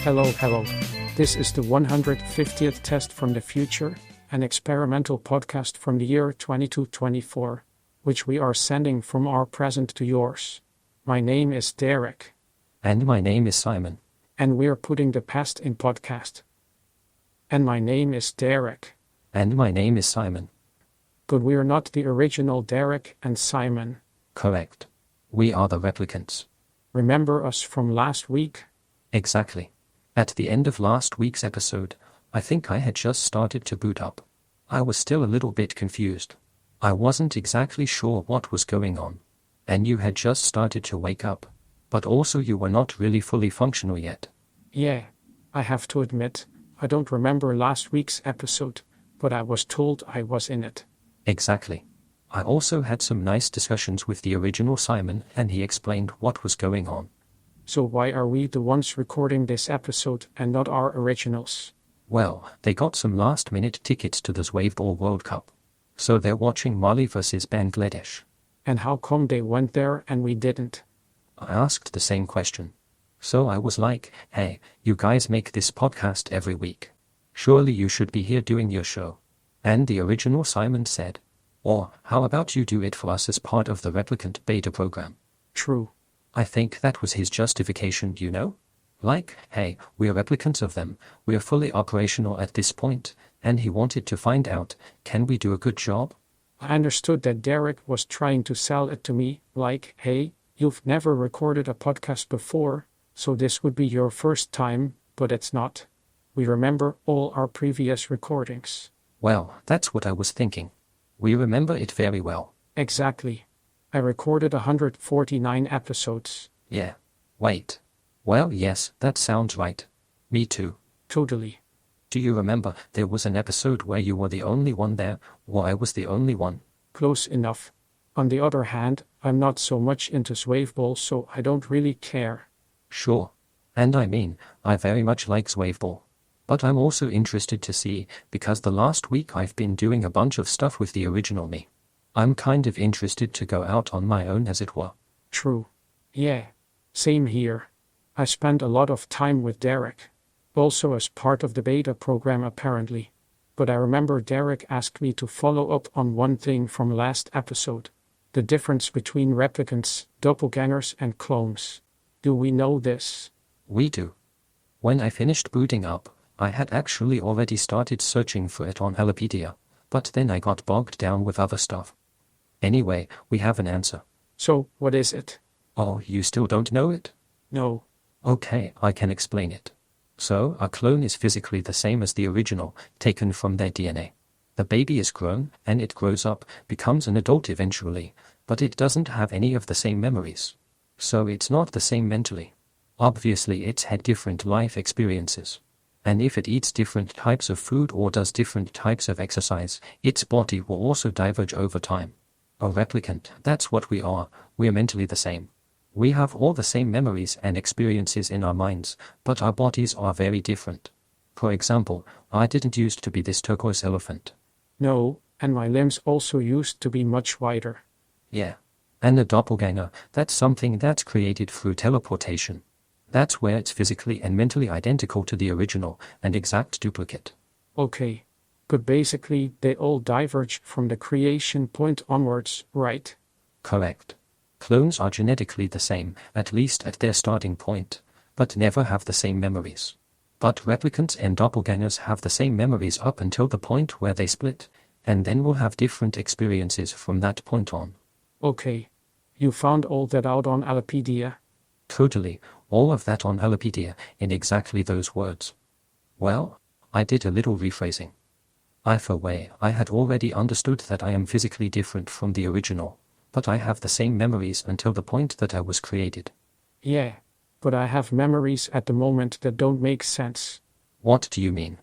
Hello. This is the 150th test from the future, an experimental podcast from the year 2224, which we are sending from our present to yours. My name is Derek. And my name is Simon. And we're putting the past in podcast. And my name is Derek. And my name is Simon. But we're not the original Derek and Simon. Correct. We are the Replicants. Remember us from last week? Exactly. At the end of last week's episode, I think I had just started to boot up. I was still a little bit confused. I wasn't exactly sure what was going on. And you had just started to wake up. But also you were not really fully functional yet. Yeah, I have to admit, I don't remember last week's episode, but I was told I was in it. Exactly. I also had some nice discussions with the original Simon and he explained what was going on. So why are we the ones recording this episode and not our originals? Well, they got some last-minute tickets to the Zwaveball World Cup. So they're watching Mali versus Bangladesh. And how come they went there and we didn't? I asked the same question. So I was like, hey, you guys make this podcast every week. Surely you should be here doing your show. And the original Simon said, or how about you do it for us as part of the Replicant beta program? True. I think that was his justification, you know? Like, hey, we're replicants of them, we're fully operational at this point, and he wanted to find out, can we do a good job? I understood that Derek was trying to sell it to me, like, hey, you've never recorded a podcast before, so this would be your first time, but it's not. We remember all our previous recordings. Well, that's what I was thinking. We remember it very well. Exactly. I recorded 149 episodes. Yeah. Wait. Well, yes, that sounds right. Me too. Totally. Do you remember there was an episode where you were the only one there, or I was the only one? Close enough. On the other hand, I'm not so much into Zwaveball, so I don't really care. Sure. And I mean, I very much like Zwaveball. But I'm also interested to see, because the last week I've been doing a bunch of stuff with the original me. I'm kind of interested to go out on my own, as it were. True. Yeah. Same here. I spent a lot of time with Derek. Also as part of the beta program apparently. But I remember Derek asked me to follow up on one thing from last episode. The difference between replicants, doppelgangers and clones. Do we know this? We do. When I finished booting up, I had actually already started searching for it on Wikipedia, but then I got bogged down with other stuff. Anyway, we have an answer. So, what is it? Oh, you still don't know it? No. Okay, I can explain it. So, a clone is physically the same as the original, taken from their DNA. The baby is grown, and it grows up, becomes an adult eventually, but it doesn't have any of the same memories. So it's not the same mentally. Obviously it's had different life experiences. And if it eats different types of food or does different types of exercise, its body will also diverge over time. A replicant, that's what we are, we're mentally the same. We have all the same memories and experiences in our minds, but our bodies are very different. For example, I didn't used to be this turquoise elephant. No, and my limbs also used to be much wider. Yeah. And a doppelganger, that's something that's created through teleportation. That's where it's physically and mentally identical to the original, and exact duplicate. Okay. But basically, they all diverge from the creation point onwards, right? Correct. Clones are genetically the same, at least at their starting point, but never have the same memories. But replicants and doppelgangers have the same memories up until the point where they split, and then will have different experiences from that point on. Okay. You found all that out on Wikipedia? Totally, all of that on Wikipedia, in exactly those words. Well, I did a little rephrasing. Either way, I had already understood that I am physically different from the original, but I have the same memories until the point that I was created. Yeah, but I have memories at the moment that don't make sense. What do you mean?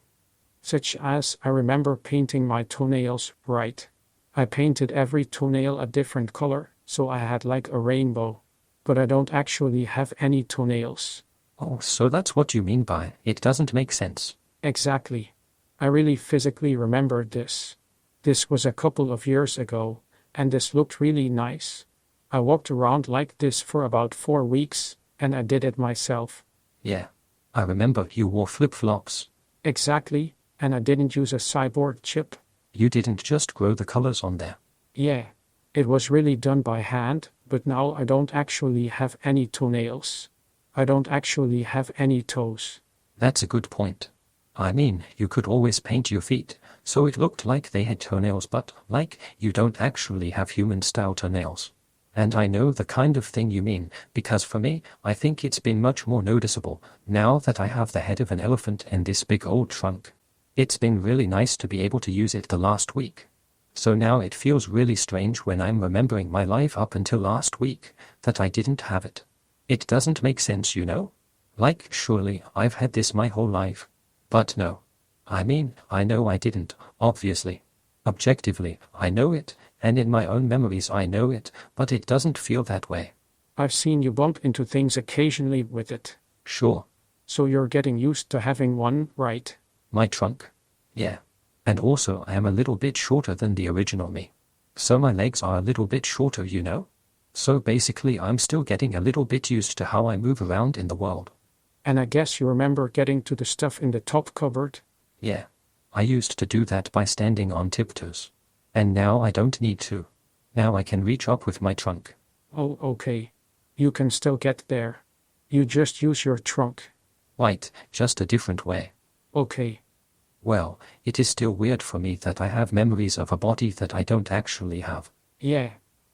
Such as, I remember painting my toenails, right? I painted every toenail a different color, so I had like a rainbow. But I don't actually have any toenails. Oh, so that's what you mean by, it doesn't make sense. Exactly. I really physically remembered this. This was a couple of years ago, and this looked really nice. I walked around like this for about 4 weeks, and I did it myself. Yeah. I remember you wore flip-flops. Exactly, and I didn't use a cyborg chip. You didn't just grow the colors on there. Yeah, it was really done by hand, but now I don't actually have any toenails. I don't actually have any toes. That's a good point. I mean, you could always paint your feet, so it looked like they had toenails, but, like, you don't actually have human-style toenails. And I know the kind of thing you mean, because for me, I think it's been much more noticeable, now that I have the head of an elephant and this big old trunk. It's been really nice to be able to use it the last week. So now it feels really strange when I'm remembering my life up until last week, that I didn't have it. It doesn't make sense, you know? Like, surely, I've had this my whole life. But no. I mean, I know I didn't, obviously. Objectively, I know it, and in my own memories I know it, but it doesn't feel that way. I've seen you bump into things occasionally with it. Sure. So you're getting used to having one, right? My trunk? Yeah. And also I am a little bit shorter than the original me. So my legs are a little bit shorter, you know? So basically I'm still getting a little bit used to how I move around in the world. And I guess you remember getting to the stuff in the top cupboard? Yeah. I used to do that by standing on tiptoes. And now I don't need to. Now I can reach up with my trunk. Oh, okay. You can still get there. You just use your trunk. Right, just a different way. Okay. Well, it is still weird for me that I have memories of a body that I don't actually have. Yeah.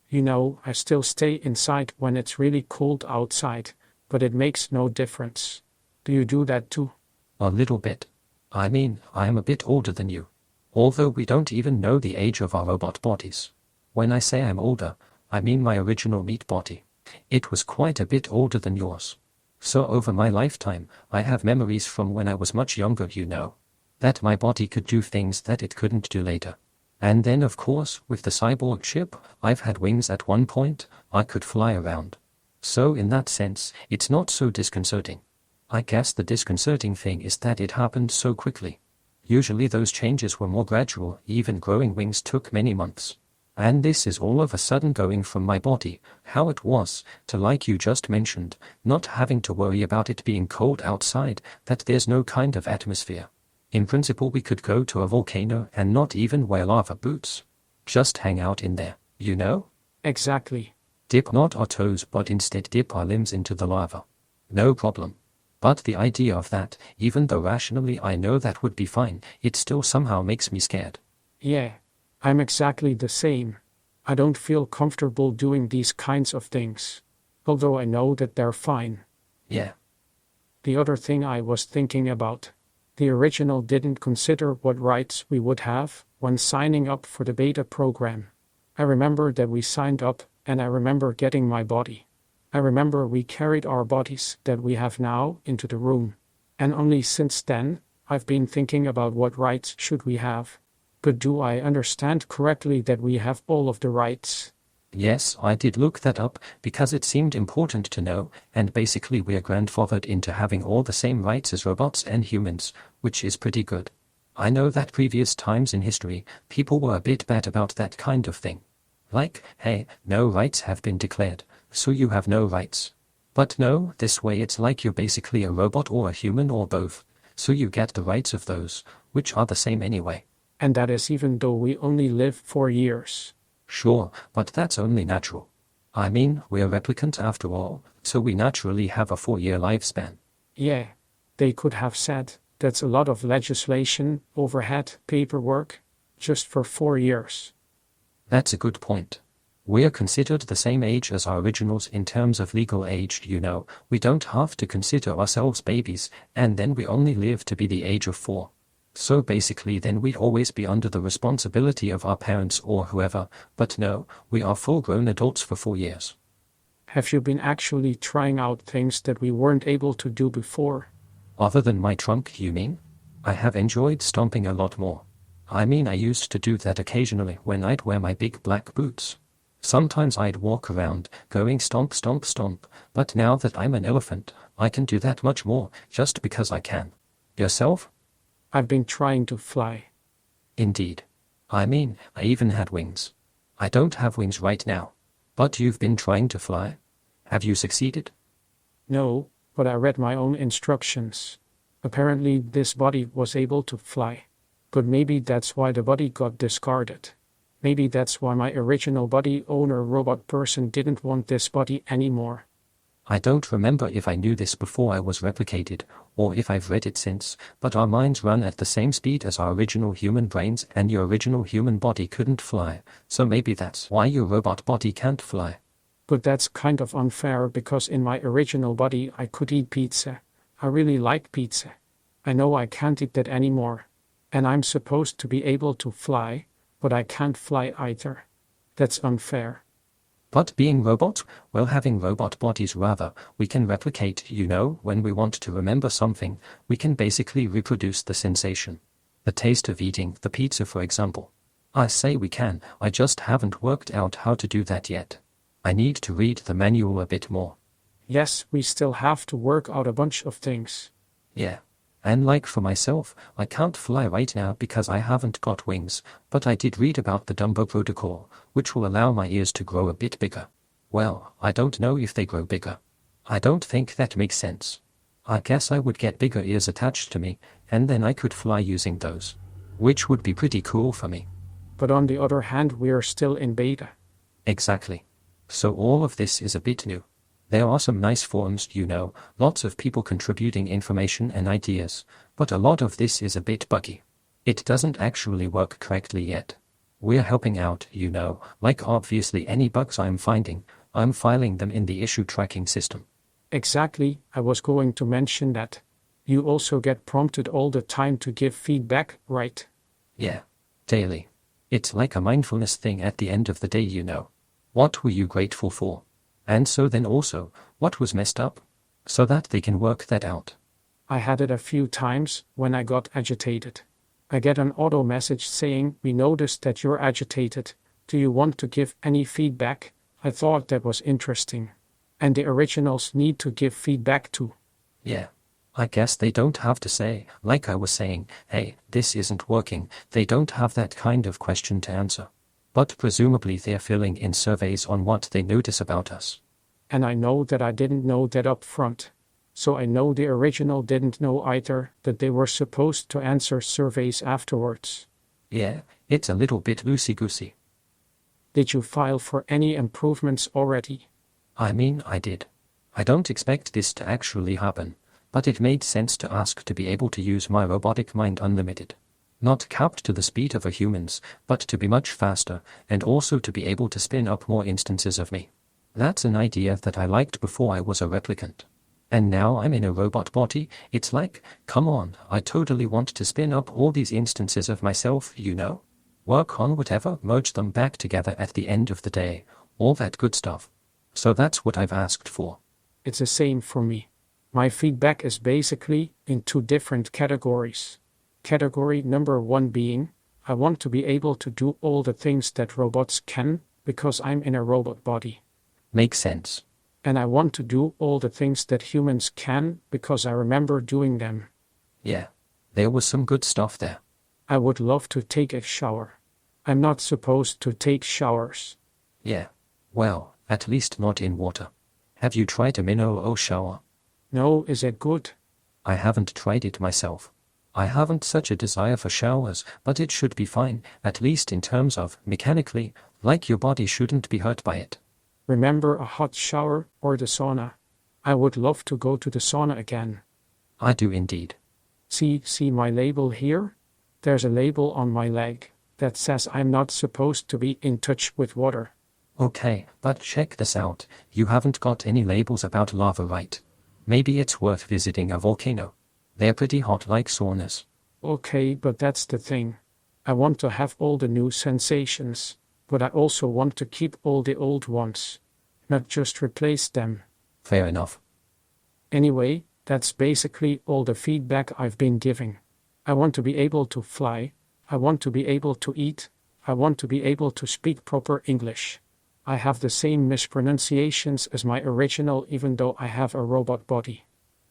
You know, I still stay inside when it's really cold outside, but it makes no difference. Do you do that too? A little bit. I mean, I am a bit older than you. Although we don't even know the age of our robot bodies. When I say I'm older, I mean my original meat body. It was quite a bit older than yours. So over my lifetime, I have memories from when I was much younger, you know. That my body could do things that it couldn't do later. And then of course, with the cyborg chip, I've had wings at one point, I could fly around. So in that sense, it's not so disconcerting. I guess the disconcerting thing is that it happened so quickly. Usually those changes were more gradual, even growing wings took many months. And this is all of a sudden going from my body, how it was, to like you just mentioned, not having to worry about it being cold outside, that there's no kind of atmosphere. In principle we could go to a volcano and not even wear lava boots. Just hang out in there, you know? Exactly. Dip not our toes but instead dip our limbs into the lava. No problem. But the idea of that, even though rationally I know that would be fine, it still somehow makes me scared. Yeah. I'm exactly the same. I don't feel comfortable doing these kinds of things. Although I know that they're fine. Yeah. The other thing I was thinking about. The original didn't consider what rights we would have when signing up for the beta program. I remember that we signed up, and I remember getting my body. I remember we carried our bodies that we have now into the room. And only since then, I've been thinking about what rights should we have. But do I understand correctly that we have all of the rights? Yes, I did look that up, because it seemed important to know, and basically we're grandfathered into having all the same rights as robots and humans, which is pretty good. I know that previous times in history, people were a bit bad about that kind of thing. Like, hey, no rights have been declared, so you have no rights. But no, this way it's like you're basically a robot or a human or both, so you get the rights of those, which are the same anyway. And that is even though we only live 4 years. Sure, but that's only natural. I mean, we're replicant after all, so we naturally have a 4-year lifespan. Yeah, they could have said, that's a lot of legislation, overhead, paperwork, just for 4 years. That's a good point. We're considered the same age as our originals in terms of legal age, you know, we don't have to consider ourselves babies, and then we only live to be the age of 4. So basically then we'd always be under the responsibility of our parents or whoever, but no, we are full-grown adults for 4 years. Have you been actually trying out things that we weren't able to do before? Other than my trunk, you mean? I have enjoyed stomping a lot more. I mean, I used to do that occasionally when I'd wear my big black boots. Sometimes I'd walk around, going stomp stomp stomp, but now that I'm an elephant, I can do that much more, just because I can. Yourself? I've been trying to fly. Indeed. I mean, I even had wings. I don't have wings right now. But you've been trying to fly? Have you succeeded? No, but I read my own instructions. Apparently this body was able to fly. But maybe that's why the body got discarded. Maybe that's why my original body owner robot person didn't want this body anymore. I don't remember if I knew this before I was replicated, or if I've read it since, but our minds run at the same speed as our original human brains, and your original human body couldn't fly, so maybe that's why your robot body can't fly. But that's kind of unfair because in my original body I could eat pizza. I really like pizza. I know I can't eat that anymore. And I'm supposed to be able to fly, but I can't fly either. That's unfair. But being robots, well, having robot bodies rather, we can replicate, when we want to remember something, we can basically reproduce the sensation. The taste of eating the pizza, for example. I say we can, I just haven't worked out how to do that yet. I need to read the manual a bit more. Yes, we still have to work out a bunch of things. Yeah. And like for myself, I can't fly right now because I haven't got wings, but I did read about the Dumbo protocol, which will allow my ears to grow a bit bigger. Well, I don't know if they grow bigger. I don't think that makes sense. I guess I would get bigger ears attached to me, and then I could fly using those. Which would be pretty cool for me. But on the other hand, we're still in beta. Exactly. So all of this is a bit new. There are some nice forums, lots of people contributing information and ideas, but a lot of this is a bit buggy. It doesn't actually work correctly yet. We're helping out, like obviously any bugs I'm finding, I'm filing them in the issue tracking system. Exactly, I was going to mention that. You also get prompted all the time to give feedback, right? Yeah, daily. It's like a mindfulness thing at the end of the day, What were you grateful for? And so then also, what was messed up? So that they can work that out. I had it a few times when I got agitated. I get an auto message saying, "We noticed that you're agitated. Do you want to give any feedback?" I thought that was interesting. And the originals need to give feedback too. Yeah. I guess they don't have to say, like I was saying, "Hey, this isn't working." They don't have that kind of question to answer. But presumably they're filling in surveys on what they notice about us. And I know that I didn't know that up front. So I know the original didn't know either that they were supposed to answer surveys afterwards. Yeah, it's a little bit loosey-goosey. Did you file for any improvements already? I mean, I did. I don't expect this to actually happen, but it made sense to ask to be able to use my robotic mind unlimited. Not capped to the speed of a human's, but to be much faster, and also to be able to spin up more instances of me. That's an idea that I liked before I was a replicant. And now I'm in a robot body, it's like, come on, I totally want to spin up all these instances of myself, Work on whatever, merge them back together at the end of the day, all that good stuff. So that's what I've asked for. It's the same for me. My feedback is basically in two different categories. Category number 1 being, I want to be able to do all the things that robots can, because I'm in a robot body. Makes sense. And I want to do all the things that humans can, because I remember doing them. Yeah, there was some good stuff there. I would love to take a shower. I'm not supposed to take showers. Yeah, well, at least not in water. Have you tried a mineral shower? No, is it good? I haven't tried it myself. I haven't such a desire for showers, but it should be fine, at least in terms of, mechanically, like your body shouldn't be hurt by it. Remember a hot shower or the sauna? I would love to go to the sauna again. I do indeed. See my label here? There's a label on my leg that says I'm not supposed to be in touch with water. Okay, but check this out, you haven't got any labels about lava, right? Maybe it's worth visiting a volcano. They're pretty hot like saunas. Okay, but that's the thing. I want to have all the new sensations, but I also want to keep all the old ones. Not just replace them. Fair enough. Anyway, that's basically all the feedback I've been giving. I want to be able to fly. I want to be able to eat. I want to be able to speak proper English. I have the same mispronunciations as my original even though I have a robot body.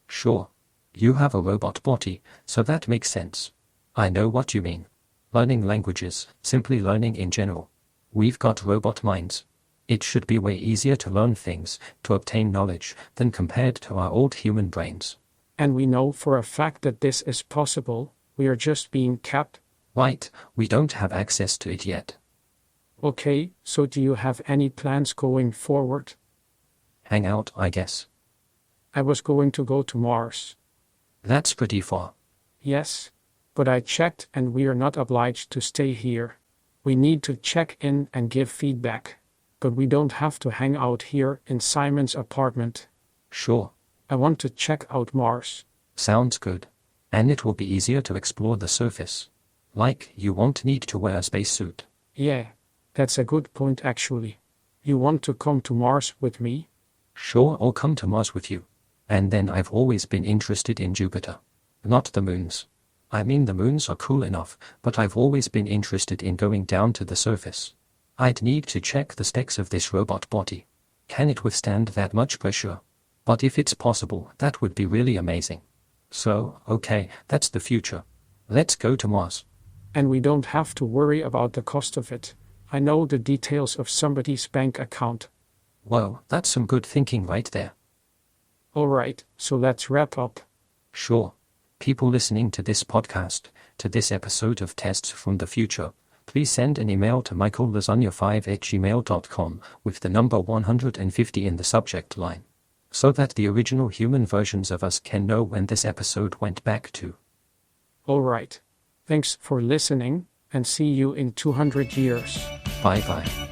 Sure. You have a robot body, so that makes sense. I know what you mean. Learning languages, simply learning in general. We've got robot minds. It should be way easier to learn things, to obtain knowledge, than compared to our old human brains. And we know for a fact that this is possible, we are just being kept. Right, we don't have access to it yet. Okay, so do you have any plans going forward? Hang out, I guess. I was going to go to Mars. That's pretty far. Yes, but I checked and we are not obliged to stay here. We need to check in and give feedback, but we don't have to hang out here in Simon's apartment. Sure. I want to check out Mars. Sounds good. And it will be easier to explore the surface. Like, you won't need to wear a spacesuit. Yeah, that's a good point actually. You want to come to Mars with me? Sure, I'll come to Mars with you. And then I've always been interested in Jupiter. Not the moons. I mean, the moons are cool enough, but I've always been interested in going down to the surface. I'd need to check the specs of this robot body. Can it withstand that much pressure? But if it's possible, that would be really amazing. So, okay, that's the future. Let's go to Mars. And we don't have to worry about the cost of it. I know the details of somebody's bank account. Whoa, that's some good thinking right there. Alright, so let's wrap up. Sure. People listening to this podcast, to this episode of Tests from the Future, please send an email to michaellasagna5@gmail.com with the number 150 in the subject line, so that the original human versions of us can know when this episode went back to. Alright. Thanks for listening, and see you in 200 years. Bye bye.